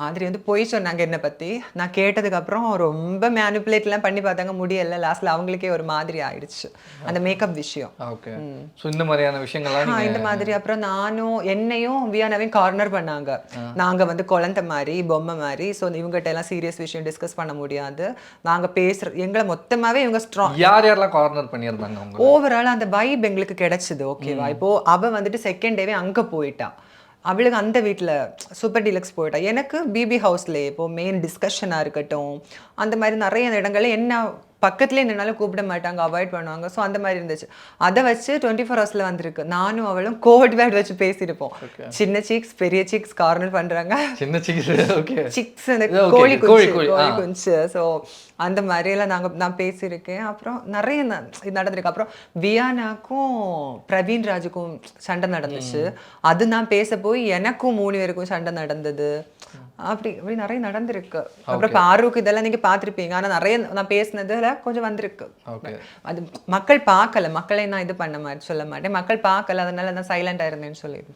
மாதிரி வந்து பொய் சொன்னாங்க என்னை பற்றி. நான் கேட்டதுக்கப்புறம் ரொம்ப மேனிப்புலேட்லாம் பண்ணி பார்த்தாங்க, முடியலை. லாஸ்ட்டில் அவங்களுக்கே ஒரு மாதிரி ஆயிடுச்சு அந்த மேக்கப் விஷயம். ஓகே. ஸோ இந்த மாதிரியான விஷயங்கள்லாம் இந்த மாதிரி அப்புறம் என்னையும் வியானாவையும் கார்னர் பண்ணாங்க. நாங்கள் வந்து குழந்தை மாதிரி பொம்மை மாதிரி, ஸோ இவங்ககிட்ட எல்லாம் சீரியஸ் விஷயம் டிஸ்கஸ் பண்ண முடியாது, நாங்கள் எங்களை மொத்தமாகவே இவங்க ஸ்ட்ராங். யாரெல்லாம் கார்னர் பண்ணியிருந்தாங்க? ஓவரால் அந்த வைப் எங்களுக்கு கிடைச்சிது. ஓகேவா, இப்போ அவள் வந்துட்டு செகண்ட் டேவே அங்கே போயிட்டா, அவளுக்கு அந்த வீட்டில் சூப்பர் டீலக்ஸ் போயிட்டா. எனக்கு பிபி ஹவுஸ்லேயே இப்போது மெயின் டிஸ்கஷனாக இருக்கட்டும், அந்த மாதிரி நிறைய இடங்கள்ல என்ன பக்கத்துலேயே நின்னாலும் கூப்பிட மாட்டாங்க, அவாய்ட் பண்ணுவாங்க. ஸோ அந்த மாதிரி இருந்துச்சு. அதை வச்சு 24 ஹவர்ஸில் வந்திருக்கு. நானும் அவளும் கோட் வேர்ட் வச்சு பேசியிருப்போம். சின்ன சீக்ஸ் பெரிய சீக்ஸ் கார்னர் பண்ணுறாங்க, சின்ன சீக்ஸ் ஓகே சிக்ஸ் அந்த கோழி குஞ்சு. ஸோ அந்த மாதிரியெல்லாம் நான் பேசியிருக்கேன். அப்புறம் நிறைய நடந்திருக்கு. அப்புறம் வியானாக்கும் பிரவீன் ராஜுக்கும் சண்டை நடந்துச்சு. அது நான் பேச போய் எனக்கும் 3 பேருக்கும் சண்டை நடந்தது. அப்படி நிறைய நடந்திருக்கு. அப்புறம் ஆர்வுக்கு இதெல்லாம் நீங்க பார்த்துருப்பீங்க. ஆனால் நிறைய நான் பேசினதுல கொஞ்சம் வந்திருக்கு. அது மக்கள் பார்க்கல, மக்களை நான் இது பண்ண மாதிரி சொல்ல மாட்டேன், மக்கள் பார்க்கல, அதனால நான் சைலண்டாக இருந்தேன்னு சொல்லிடுவேன்.